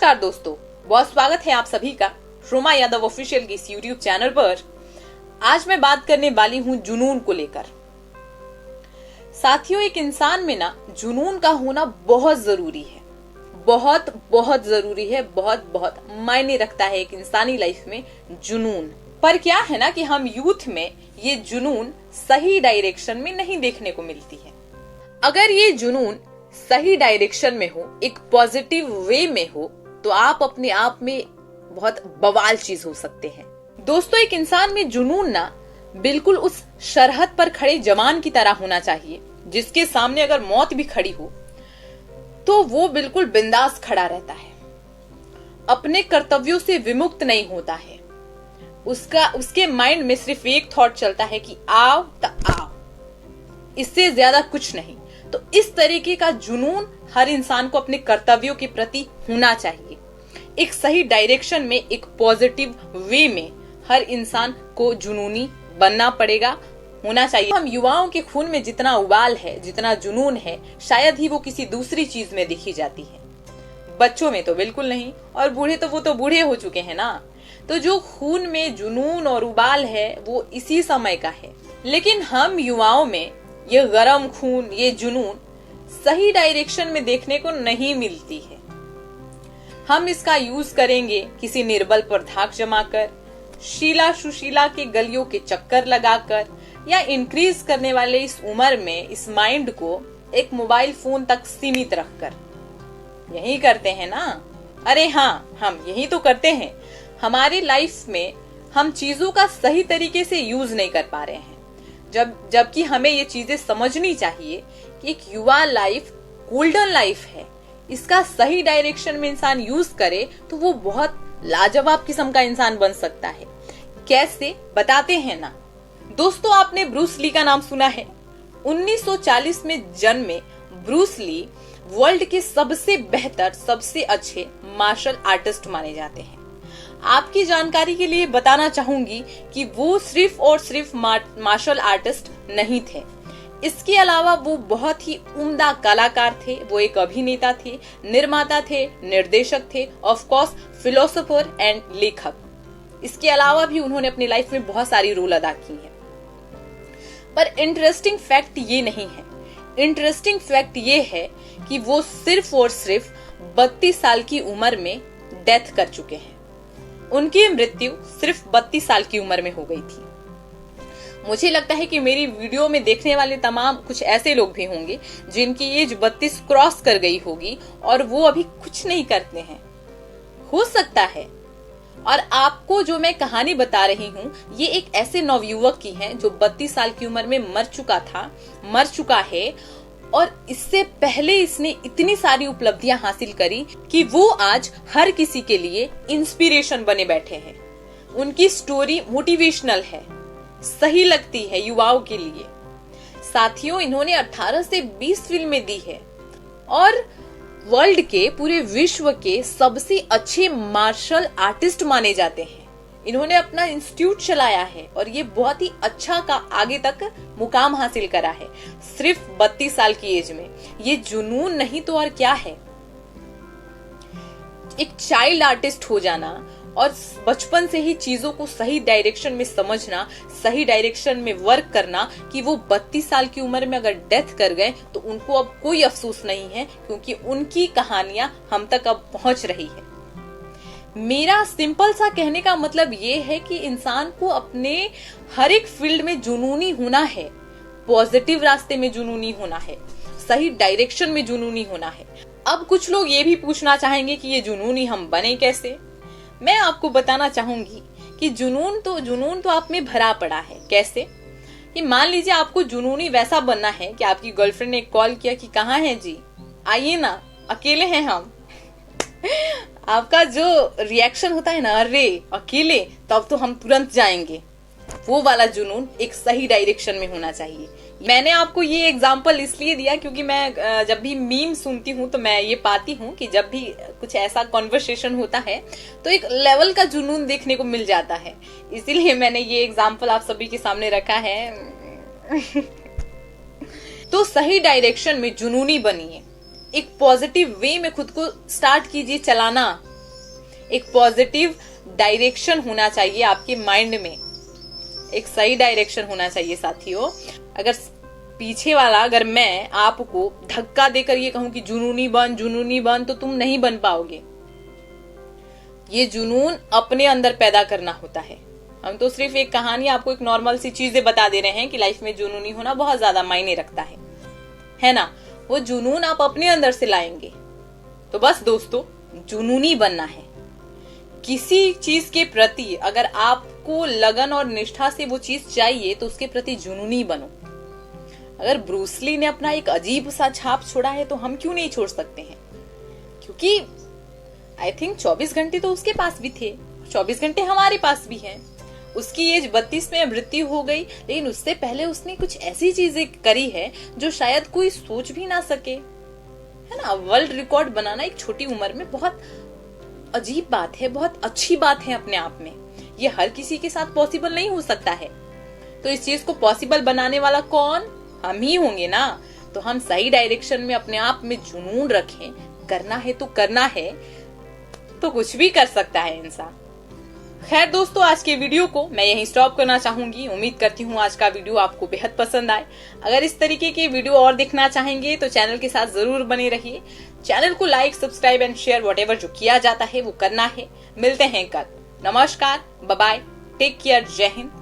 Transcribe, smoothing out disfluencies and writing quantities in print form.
नमस्कार दोस्तों, बहुत स्वागत है आप सभी का रोमा यादव ऑफिशियल की इस यूट्यूब चैनल पर। आज मैं बात करने वाली हूँ जुनून को लेकर। साथियों, एक इंसान में ना जुनून का होना बहुत जरूरी है, बहुत बहुत जरूरी है, बहुत बहुत मायने रखता है एक इंसानी लाइफ में जुनून। पर क्या है ना कि हम यूथ में ये जुनून सही डायरेक्शन में नहीं देखने को मिलती है। अगर ये जुनून सही डायरेक्शन में हो, एक पॉजिटिव वे में हो, तो आप अपने आप में बहुत बवाल चीज हो सकते हैं। दोस्तों, एक इंसान में जुनून ना बिल्कुल उस सरहद पर खड़े जवान की तरह होना चाहिए जिसके सामने अगर मौत भी खड़ी हो तो वो बिल्कुल बिंदास खड़ा रहता है, अपने कर्तव्यों से विमुक्त नहीं होता है। उसके माइंड में सिर्फ एक थॉट चलता है कि आओ तो आओ, इससे ज्यादा कुछ नहीं। तो इस तरीके का जुनून हर इंसान को अपने कर्तव्यों के प्रति होना चाहिए। एक सही डायरेक्शन में, एक पॉजिटिव वे में हर इंसान को जुनूनी बनना पड़ेगा, होना चाहिए। हम युवाओं के खून में जितना उबाल है, जितना जुनून है, शायद ही वो किसी दूसरी चीज में दिखी जाती है। बच्चों में तो बिल्कुल नहीं, और बूढ़े तो वो तो बूढ़े हो चुके हैं ना। तो जो खून में जुनून और उबाल है वो इसी समय का है। लेकिन हम युवाओं में ये गरम खून, ये जुनून सही डायरेक्शन में देखने को नहीं मिलती है। हम इसका यूज करेंगे किसी निर्बल पर धाक जमाकर, शीला सुशीला के गलियों के चक्कर लगाकर, या इंक्रीज करने वाले इस उम्र में इस माइंड को एक मोबाइल फोन तक सीमित रखकर। यही करते हैं ना? अरे हाँ, हम यही तो करते हैं। हमारी लाइफ में हम चीजों का सही तरीके से यूज नहीं कर पा रहे हैं, जबकि हमें ये चीजें समझनी चाहिए कि एक युवा लाइफ गोल्डन लाइफ है। इसका सही डायरेक्शन में इंसान यूज करे तो वो बहुत लाजवाब किस्म का इंसान बन सकता है। कैसे, बताते हैं ना। दोस्तों, आपने ब्रूस ली का नाम सुना है। 1940 में जन्मे ब्रूस ली वर्ल्ड के सबसे बेहतर, सबसे अच्छे मार्शल आर्टिस्ट माने जाते हैं। आपकी जानकारी के लिए बताना चाहूंगी कि वो सिर्फ और सिर्फ मार्शल आर्टिस्ट नहीं थे। इसके अलावा वो बहुत ही उम्दा कलाकार थे। वो एक अभिनेता थे, निर्माता थे, निर्देशक थे, ऑफ कोर्स फिलोसोफर एंड लेखक। इसके अलावा भी उन्होंने अपनी लाइफ में बहुत सारी रोल अदा की है। पर इंटरेस्टिंग फैक्ट ये नहीं है। इंटरेस्टिंग फैक्ट ये है कि वो सिर्फ और सिर्फ 32 साल की उम्र में डेथ कर चुके हैं। उनकी मृत्यु सिर्फ 32 साल की उम्र में हो गई थी। मुझे लगता है कि मेरी वीडियो में देखने वाले तमाम कुछ ऐसे लोग भी होंगे जिनकी एज 32 क्रॉस कर गई होगी और वो अभी कुछ नहीं करते हैं। हो सकता है। और आपको जो मैं कहानी बता रही हूँ, ये एक ऐसे नवयुवक की है जो 32 साल की उम्र में मर चुका है, और इससे पहले इसने इतनी सारी उपलब्धियां हासिल करी कि वो आज हर किसी के लिए इंस्पिरेशन बने बैठे हैं। उनकी स्टोरी मोटिवेशनल है, सही लगती है युवाओं के लिए। साथियों, इन्होंने 18 से 20 फिल्में दी है और वर्ल्ड के, पूरे विश्व के सबसे अच्छे मार्शल आर्टिस्ट माने जाते हैं। इन्होंने अपना इंस्टीट्यूट चलाया है और ये बहुत ही अच्छा का आगे तक मुकाम हासिल करा है सिर्फ 32 साल की एज में। ये जुनून नहीं तो और क्या है। एक चाइल्ड आर्टिस्ट हो जाना और बचपन से ही चीजों को सही डायरेक्शन में समझना, सही डायरेक्शन में वर्क करना, कि वो 32 साल की उम्र में अगर डेथ कर गए तो उनको अब कोई अफसोस नहीं है, क्योंकि उनकी कहानियां हम तक अब पहुंच रही है। मेरा सिंपल सा कहने का मतलब ये है कि इंसान को अपने हर एक फील्ड में जुनूनी होना है, पॉजिटिव रास्ते में जुनूनी होना है, सही डायरेक्शन में जुनूनी होना है। अब कुछ लोग ये भी पूछना चाहेंगे कि ये जुनूनी हम बने कैसे। मैं आपको बताना चाहूंगी कि जुनून तो आप में भरा पड़ा है। कैसे? कि मान लीजिए आपको जुनूनी वैसा बनना है कि आपकी गर्लफ्रेंड ने कॉल किया कि कहाँ हैं जी, आइए ना, अकेले हैं हम। आपका जो रिएक्शन होता है ना, अरे अकेले, तब तो हम तुरंत जाएंगे। वो वाला जुनून एक सही डायरेक्शन में होना चाहिए। मैंने आपको ये एग्जांपल इसलिए दिया क्योंकि मैं जब भी मीम सुनती हूँ तो मैं ये पाती हूँ कि जब भी कुछ ऐसा कॉन्वर्सेशन होता है तो एक लेवल का जुनून देखने को मिल जाता है। इसीलिए मैंने ये एग्जांपल आप सभी के सामने रखा है। तो सही डायरेक्शन में जुनूनी बनिए, एक पॉजिटिव वे में खुद को स्टार्ट कीजिए चलाना, एक पॉजिटिव डायरेक्शन होना चाहिए आपके माइंड में, एक सही डायरेक्शन होना चाहिए साथियों। अगर मैं आपको धक्का देकर ये कहूं कि जुनूनी बन तो तुम नहीं बन पाओगे। ये जुनून अपने अंदर पैदा करना होता है। हम तो सिर्फ एक कहानी, आपको एक नॉर्मल सी चीजें बता दे रहे हैं कि लाइफ में जुनूनी होना बहुत ज्यादा मायने रखता है ना। वो जुनून आप अपने अंदर से लाएंगे। तो बस दोस्तों, जुनूनी बनना है। किसी चीज के प्रति अगर आपको लगन और निष्ठा से वो चीज चाहिए तो उसके प्रति जुनूनी बनो। अगर ब्रूसली ने अपना एक अजीब सा छाप छोड़ा है तो हम क्यों नहीं छोड़ सकते हैं? क्योंकि आई थिंक 24 घंटे तो उसके पास भी थे, 24 घंटे हमारे पास भी हैं। उसकी एज 32 में मृत्यु हो गई, लेकिन उससे पहले उसने कुछ ऐसी चीजें करी है जो शायद कोई सोच भी ना सके, है ना। वर्ल्ड रिकॉर्ड बनाना एक छोटी उम्र में बहुत अजीब बात है, बहुत अच्छी बात है अपने आप में। ये हर किसी के साथ पॉसिबल नहीं हो सकता है। तो इस चीज को पॉसिबल बनाने वाला कौन? हम ही होंगे ना। तो हम सही डायरेक्शन में अपने आप में जुनून रखें। करना है तो करना है, तो कुछ भी कर सकता है इंसान। खैर दोस्तों, आज के वीडियो को मैं यहीं स्टॉप करना चाहूंगी। उम्मीद करती हूँ आज का वीडियो आपको बेहद पसंद आए। अगर इस तरीके के वीडियो और देखना चाहेंगे तो चैनल के साथ जरूर बने रहिए। चैनल को like, subscribe and share whatever जो किया जाता है वो करना है। मिलते हैं कल। नमस्कार, बाय बाय, टेक केयर, जय हिंद।